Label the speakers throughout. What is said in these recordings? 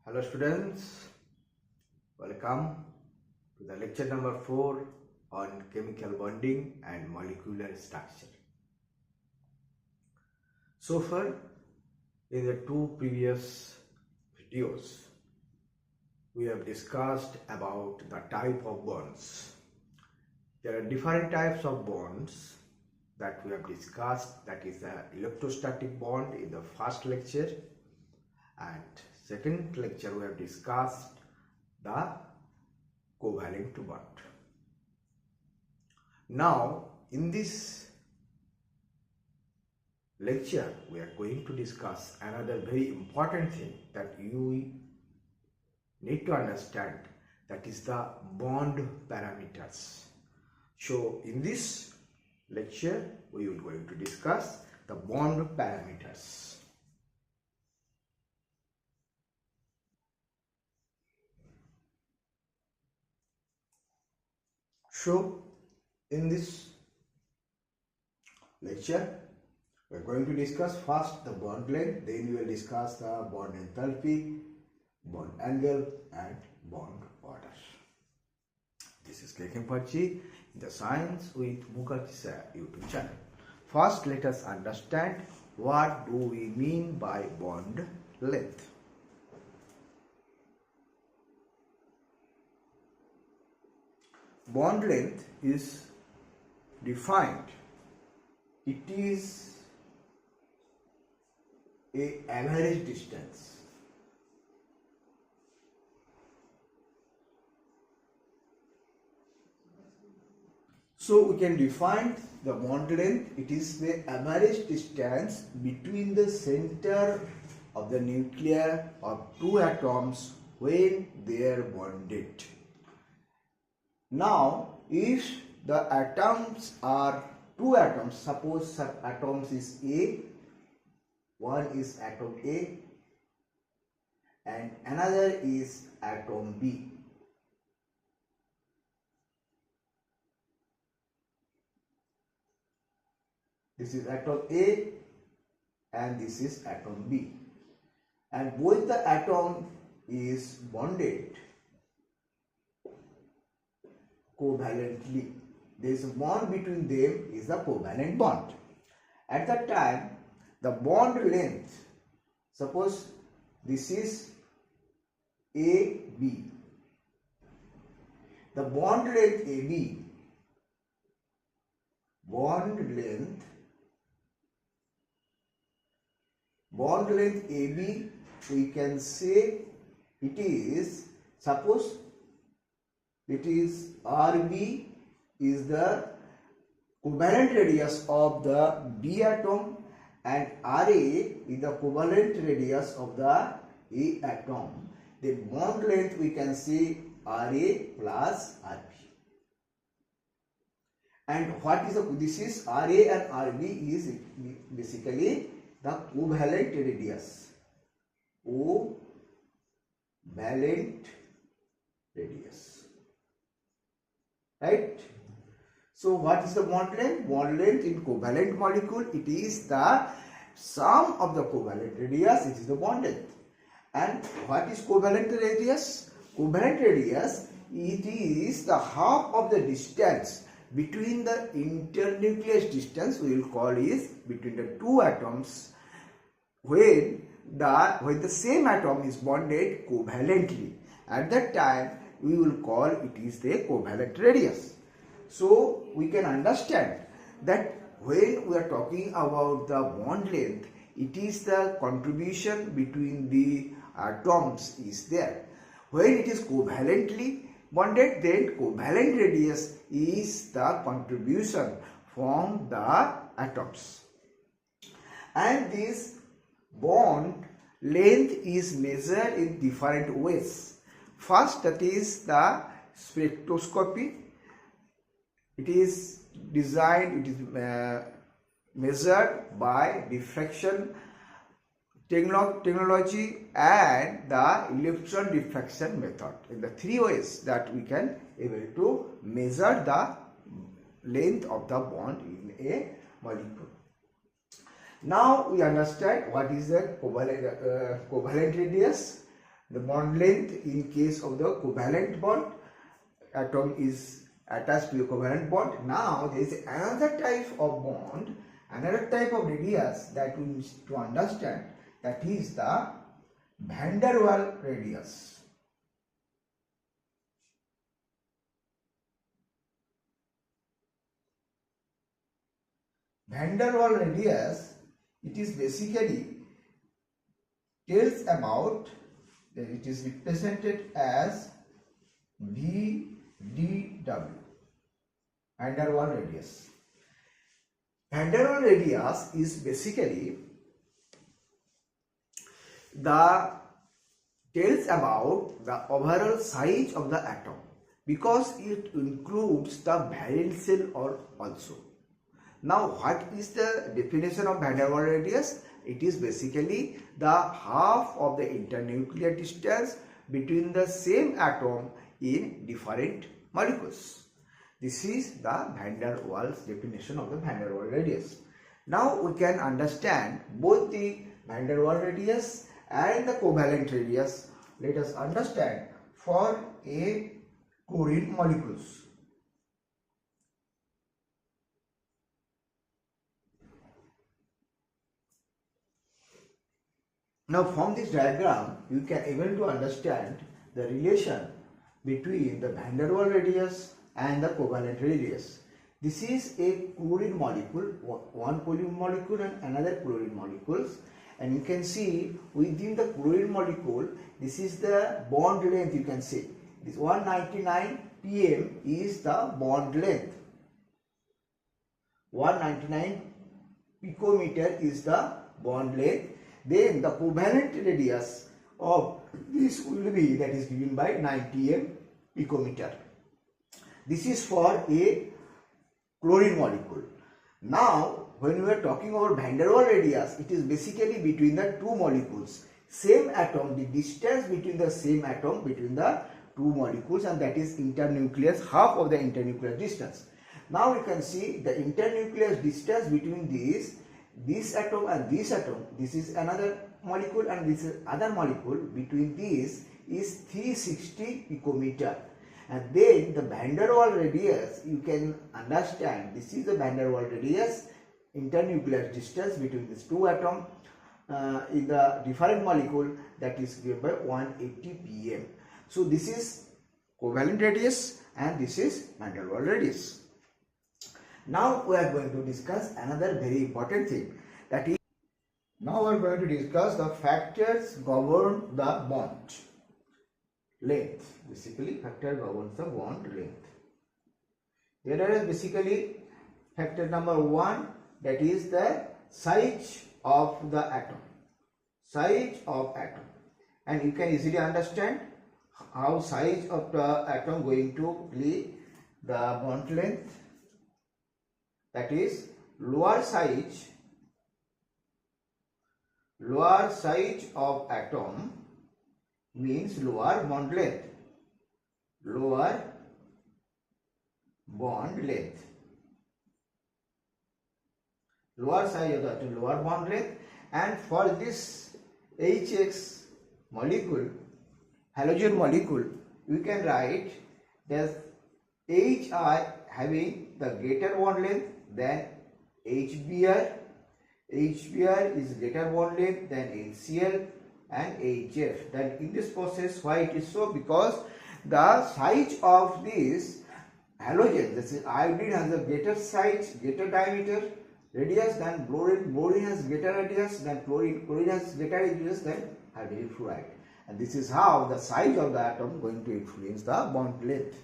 Speaker 1: Hello students, welcome to the lecture number 4 on chemical bonding and molecular structure. So far, in the two previous videos, we have discussed about the type of bonds. There are different types of bonds that we have discussed, that is the electrostatic bond in the first lecture, and second lecture we have discussed the covalent bond. Now in this lecture we are going to discuss another very important thing that you need to understand, that is the bond parameters. So in this lecture we will going to discuss the bond parameters. So in this lecture we are going to discuss first the bond length, then we will discuss the bond enthalpy, bond angle and bond order. This is Kekemparchi in the Science with Mukherjee YouTube channel. First let us understand what do we mean by bond length. Bond length is defined. It is a average distance. So we can define the bond length. It is the average distance between the center of the nucleus of two atoms when they are bonded. Now, if the atoms are two atoms, suppose atoms is A, one is atom A and another is atom B. This is atom A and this is atom B, and both the atom is bonded covalently. There is a bond between them, is the covalent bond. At that time the bond length, suppose this is AB, the bond length AB, bond length AB, we can say it is, suppose it is RB is the covalent radius of the B atom and RA is the covalent radius of the A atom. The bond length we can say RA plus RB. And what is this is RA and RB is basically the covalent radius. Covalent radius. Right? So what is the bond length? Bond length in covalent molecule, it is the sum of the covalent radius, it is the bond length. And what is covalent radius? Covalent radius, it is the half of the distance between the internucleus distance, we will call is between the two atoms when the same atom is bonded covalently. At that time we will call it is the covalent radius. So we can understand that when we are talking about the bond length, it is the contribution between the atoms is there. When it is covalently bonded, then covalent radius is the contribution from the atoms. And this bond length is measured in different ways. First, that is the spectroscopy. It is designed, it is measured by diffraction technology and the electron diffraction method. In the three ways that we can able to measure the length of the bond in a molecule. Now we understand what is the covalent radius. The bond length in case of the covalent bond, atom is attached to a covalent bond. Now there is another type of bond, another type of radius that we need to understand, that is the van der Waals radius. Van der Waals radius, it is basically tells about, it is represented as VDW, van der Waals radius. Van der Waals radius is basically tells about the overall size of the atom, because it includes the valence shell also. Now, what is the definition of van der Waals radius? It is basically the half of the internuclear distance between the same atom in different molecules. This is the van der Waals definition of the van der Waals radius. Now we can understand both the van der Waals radius and the covalent radius. Let us understand for a chlorine molecules. Now from this diagram you can able to understand the relation between the van der Waals radius and the covalent radius. This is a chlorine molecule, one chlorine molecule and another chlorine molecules, and you can see within the chlorine molecule, this is the bond length. You can see this 199 pm is the bond length, 199 picometer is the bond length. Then the covalent radius of this will be, that is given by 90 picometer. This is for a chlorine molecule. Now when we are talking about van der Waals radius, it is basically between the two molecules, same atom, the distance between the same atom between the two molecules, and that is internucleus, half of the internuclear distance. Now you can see the internuclear distance between this atom and this atom, this is another molecule and this is other molecule, between these is 360 picometer. And then the van der Waals radius, you can understand, this is the van der Waals radius, internuclear distance between these two atoms in the different molecule, that is given by 180 pm. So this is covalent radius and this is van der Waals radius. Now we are going to discuss another very important thing, that is, now we are going to discuss the factors govern the bond length. Basically factor governs the bond length. There is basically factor number 1, that is the size of the atom, size of atom, and you can easily understand how size of the atom going to play the bond length. That is lower size of atom means lower bond length, lower bond length, lower size of the atom, lower bond length. And for this HX molecule, halogen molecule, we can write that HI having the greater bond length than HBr, HBr is greater bond length than HCl and HF. Then in this process, why it is so? Because the size of this halogen, this is iodine, has a greater size, greater diameter, radius than chlorine, chlorine has greater radius than chlorine, chlorine has greater radius than hydrogen fluoride. And this is how the size of the atom going to influence the bond length.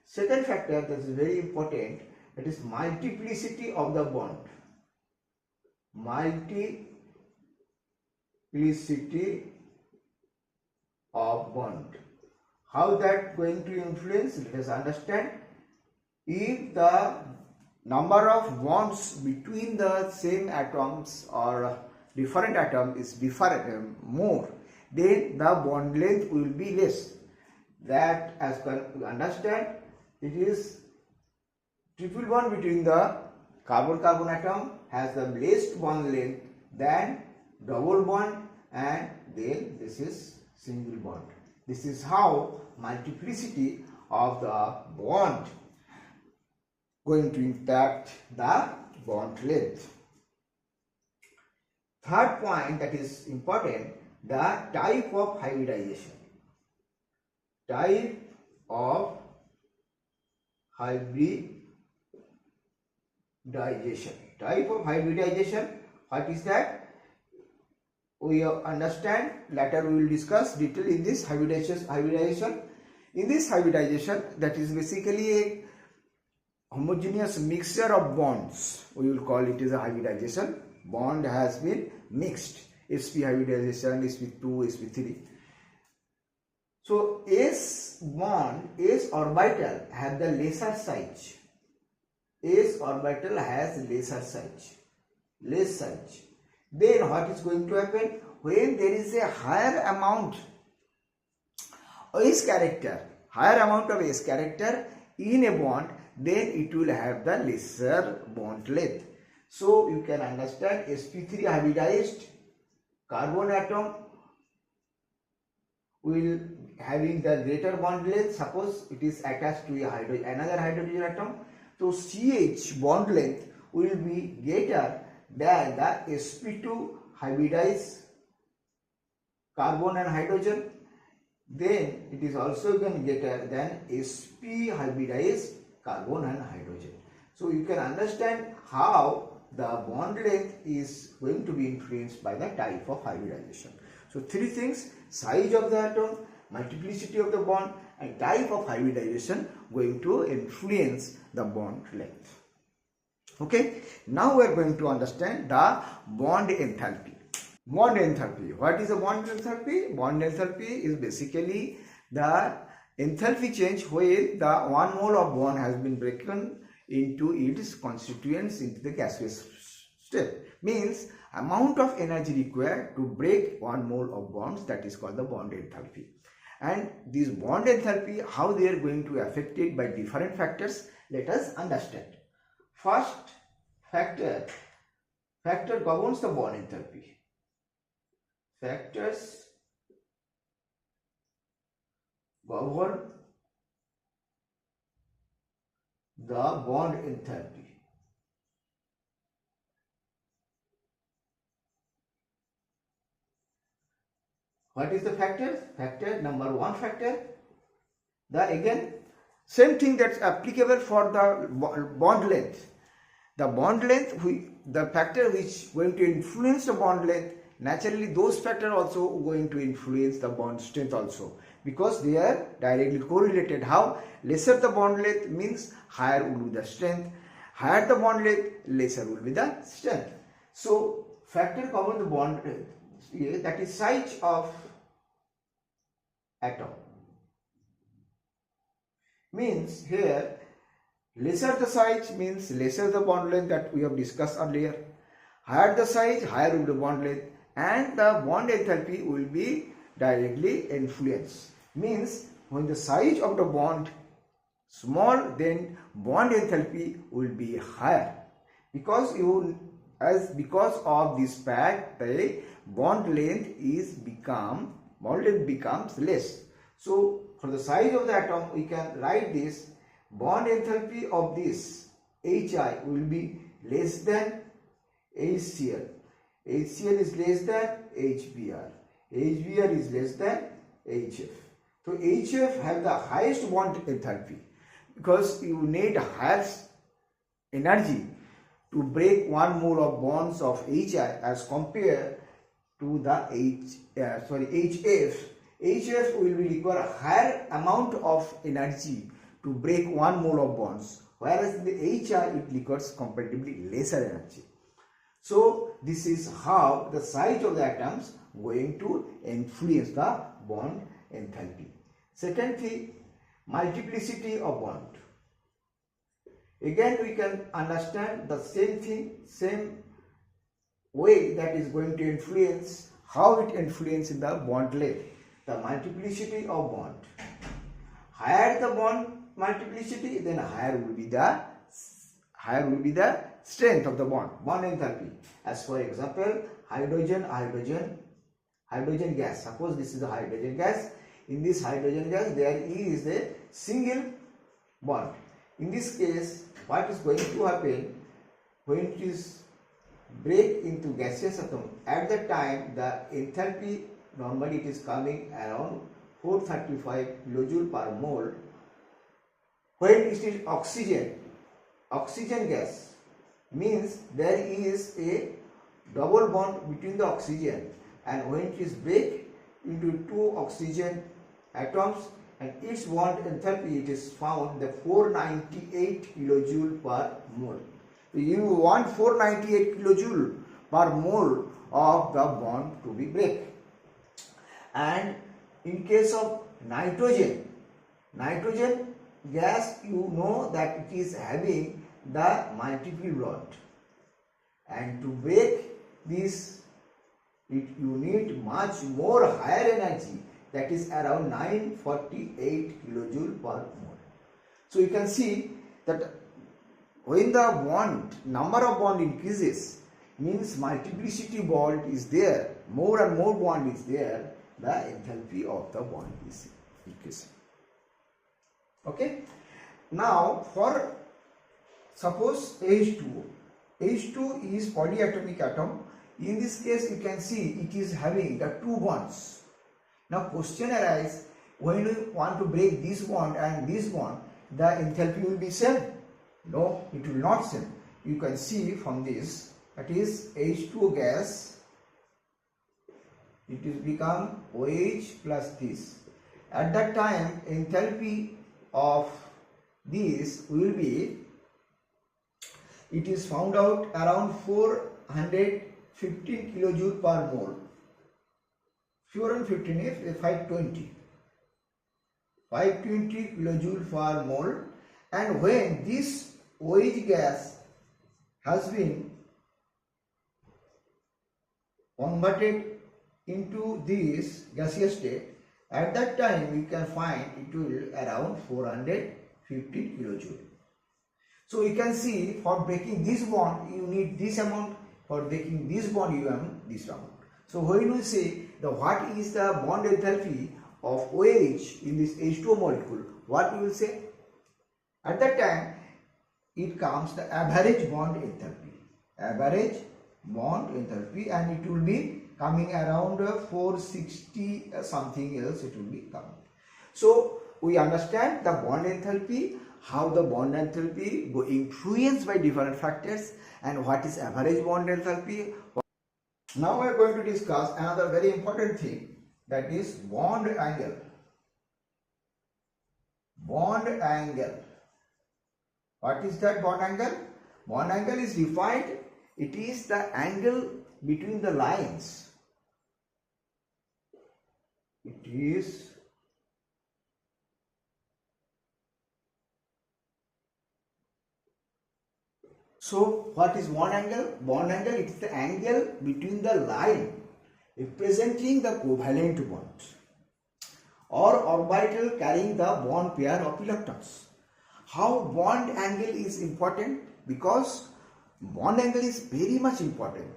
Speaker 1: Second factor that is very important, that is multiplicity of the bond. Multiplicity of bond. How that going to influence? Let us understand. If the number of bonds between the same atoms or different atoms is different more, then the bond length will be less. That, as you understand, it is triple bond between the carbon-carbon atom has the least bond length than double bond, and then this is single bond. This is how multiplicity of the bond going to impact the bond length. Third point that is important, the type of hybridization. Type of hybridization. Type of hybridization, what is that? We understand, later we will discuss detail in this hybridization. In this hybridization, that is basically a homogeneous mixture of bonds. We will call it as a hybridization. Bond has been mixed. sp hybridization, sp2, sp3. So S bond, S orbital have the lesser size. S orbital has lesser size. Less size. Then what is going to happen? When there is a higher amount of S character, in a bond, then it will have the lesser bond length. So you can understand sp3 hybridized carbon atom will having the greater bond length. Suppose it is attached to another hydrogen atom, so CH bond length will be greater than the sp2 hybridized carbon and hydrogen. Then it is also again greater than sp hybridized carbon and hydrogen. So you can understand how the bond length is going to be influenced by the type of hybridization. So three things: size of the atom, multiplicity of the bond, and type of hybridization going to influence the bond length. Okay, now we are going to understand the bond enthalpy. Bond enthalpy. What is a bond enthalpy? Bond enthalpy is basically the enthalpy change when the 1 mole of bond has been broken into its constituents into the gaseous state. Means amount of energy required to break 1 mole of bonds, that is called the bond enthalpy. And this bond enthalpy, how they are going to be affected by different factors, let us understand. First factor governs the bond enthalpy. Factors govern the bond enthalpy. What is the factor? Factor number one factor. The again same thing that's applicable for the bond length. The bond length, the factor which going to influence the bond length, naturally those factors also going to influence the bond strength also, because they are directly correlated. How? Lesser the bond length means higher will be the strength. Higher the bond length, lesser will be the strength. So factor cover the bond length, that is size of atom. Means here lesser the size means lesser the bond length that we have discussed earlier. Higher the size, higher will be the bond length, and the bond enthalpy will be directly influenced. Means when the size of the bond small, then bond enthalpy will be higher, because because of this fact the bond length becomes less. So for the size of the atom, we can write this bond enthalpy of this HI will be less than HCl. HCl is less than HBr. HBr is less than HF. So HF have the highest bond enthalpy, because you need higher energy to break 1 mole of bonds of HI as compared to the HF. HF will require a higher amount of energy to break 1 mole of bonds, whereas in the HI it requires comparatively lesser energy. So this is how the size of the atoms going to influence the bond enthalpy. Second thing, multiplicity of bond. Again we can understand the same thing, same way that is going to influence how it influences the bond length. The multiplicity of bond. Higher the bond multiplicity, then higher will be the strength of the bond enthalpy. As for example, hydrogen hydrogen gas. Suppose this is a hydrogen gas. In this hydrogen gas there is a single bond. In this case, what is going to happen when it is break into gaseous atom? At that time the enthalpy normally it is coming around 435 kilojoule per mole. When it is oxygen gas, means there is a double bond between the oxygen, and when it is break into two oxygen atoms and its bond enthalpy, it is found the 498 kilojoule per mole. You want 498 kilojoule per mole of the bond to be break. And in case of nitrogen gas, you know that it is having the multiple bond, and to break this you need much more higher energy, that is around 948 kilojoule per mole. So you can see that when the bond number of bond increases, means multiplicity bond is there, more and more bond is there, the enthalpy of the bond is increasing. Okay. Now for suppose H2 is polyatomic atom. In this case you can see it is having the two bonds. Now question arises, when you want to break this bond and this bond, the enthalpy will be same? No, it will not same. You can see from this, that is H2 gas, it is become OH plus this. At that time enthalpy of this will be, it is found out around 415 kilojoule per mole. 415 is 520 kilojoule per mole. And when this OH gas has been converted into this gaseous state, at that time we can find it will around 450 kilojoule. So you can see for breaking this bond you need this amount, for breaking this bond you have this amount. So when we say the what is the bond enthalpy of OH in this H2O molecule, what we will say? At that time it comes the average bond enthalpy, and it will be coming around 460 something else it will be coming. So we understand the bond enthalpy, how the bond enthalpy go influenced by different factors, and what is average bond enthalpy. Now we are going to discuss another very important thing, that is bond angle. Bond angle. What is that bond angle? Bond angle is defined, it is the angle between the lines. It is so what is bond angle? Bond angle, it is the angle between the line representing the covalent bond or orbital carrying the bond pair of electrons. How bond angle is important? Because bond angle is very much important.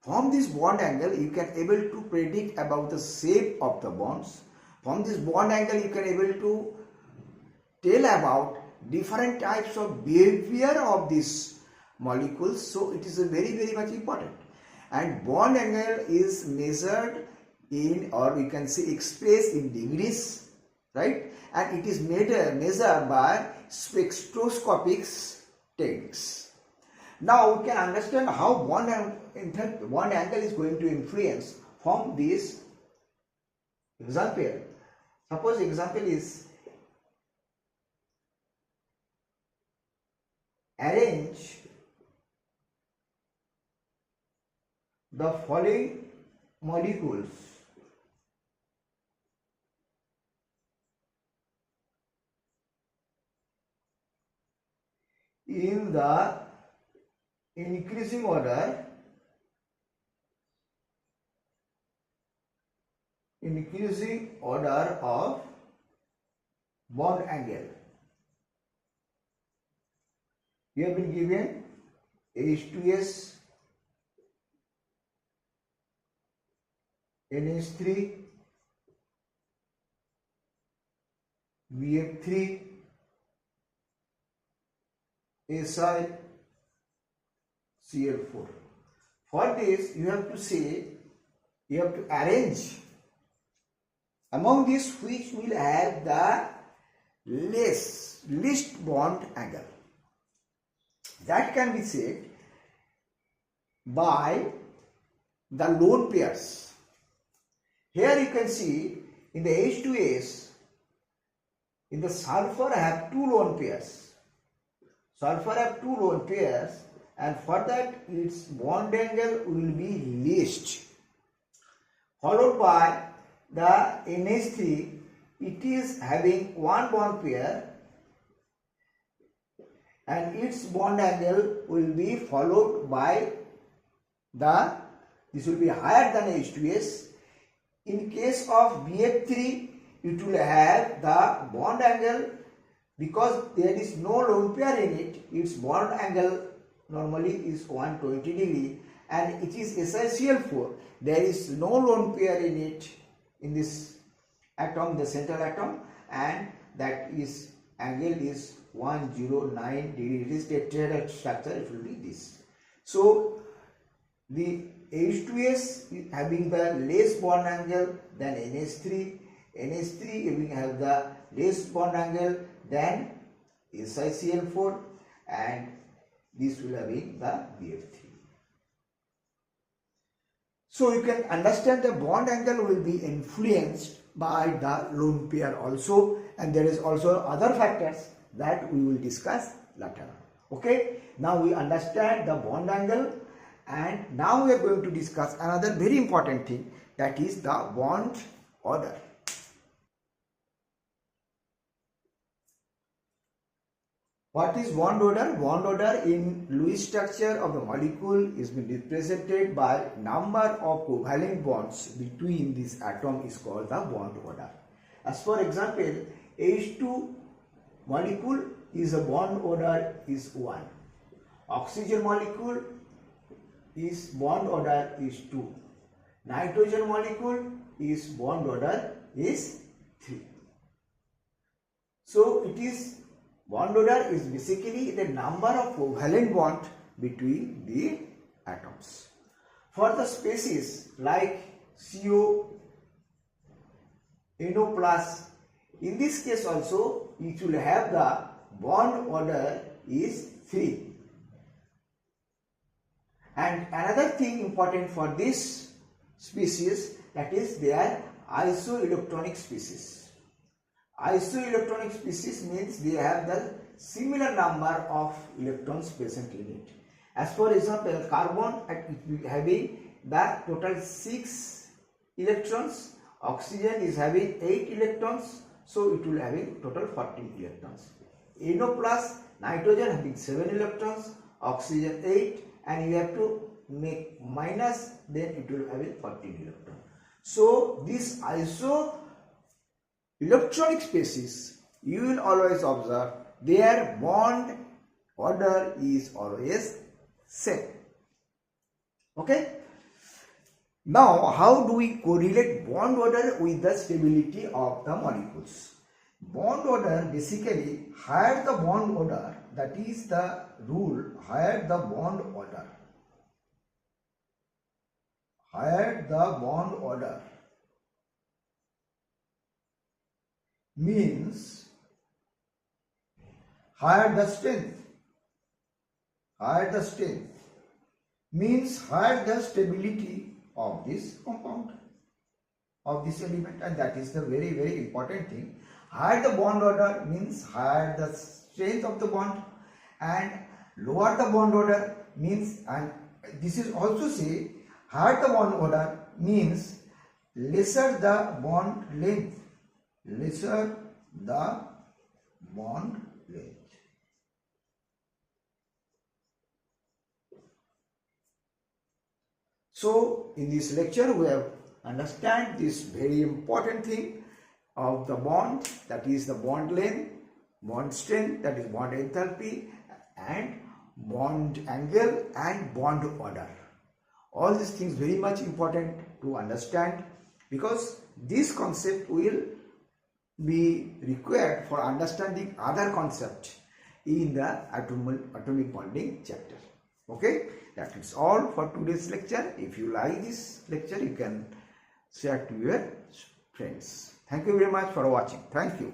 Speaker 1: From this bond angle you can able to predict about the shape of the bonds. From this bond angle you can able to tell about different types of behavior of these molecules. So it is a very much important. And bond angle is measured in, or we can say expressed in degrees, right? And it is measured by spectroscopic techniques. Now we can understand how bond angle is going to influence from this example. Suppose example is, arrange the following molecules in the increasing order of bond angle. We have been given H2S, NH3, BF3, Si, Cl4. For this, you have to say, you have to arrange among these which will have the least bond angle. That can be said by the lone pairs. Here you can see in the H2S, in the sulfur have two lone pairs. Sulfur have two lone pairs, and for that its bond angle will be least. Followed by the NH3, it is having one bond pair and its bond angle will be followed by this will be higher than H2S. In case of BF3, it will have the bond angle, because there is no lone pair in it, its bond angle normally is 120 degree, and it is SiCl4. There is no lone pair in it, in this atom, the central atom, and that is angle is 109 degree. It is tetrahedral structure, it will be this. So the H2S is having the less bond angle than NH3. NH3 have the less bond angle than SiCl4, and this will have the BF3. So you can understand the bond angle will be influenced by the lone pair also, and there is also other factors that we will discuss later. Okay, now we understand the bond angle, and now we are going to discuss another very important thing, that is the bond order. What is bond order? Bond order in Lewis structure of the molecule is being represented by number of covalent bonds between this atom is called the bond order. As for example, H2 molecule is a bond order is 1. Oxygen molecule is bond order is 2. Nitrogen molecule is bond order is 3. So it is bond order is basically the number of covalent bond between the atoms. For the species like CO, NO plus, in this case also it will have the bond order is 3. And another thing important for this species, that is they are isoelectronic species. Isoelectronic species means they have the similar number of electrons present in it. As for example, carbon having the total 6 electrons, oxygen is having 8 electrons, so it will having total 14 electrons. NO plus, nitrogen having 7 electrons, oxygen 8, and you have to make minus, then it will have 14 electrons. So this isoelectronic species, you will always observe their bond order is always same. Okay. Now, how do we correlate bond order with the stability of the molecules? Bond order basically, higher the bond order, that is the rule, higher the bond order. Higher the bond order means higher the strength. Higher the strength means higher the stability of this compound, of this element, and that is the very, very important thing. Higher the bond order means higher the strength of the bond, and lower the bond order means, and this is also say, higher the bond order means lesser the bond length. Lesser the bond length. So in this lecture we have understand this very important thing of the bond, that is the bond length, bond strength, that is bond enthalpy, and bond angle and bond order. All these things very much important to understand. because this concept will be required for understanding other concept in the atomic bonding chapter. Okay, that is all for today's lecture. If you like this lecture, you can share to your friends. Thank you very much for watching. Thank you.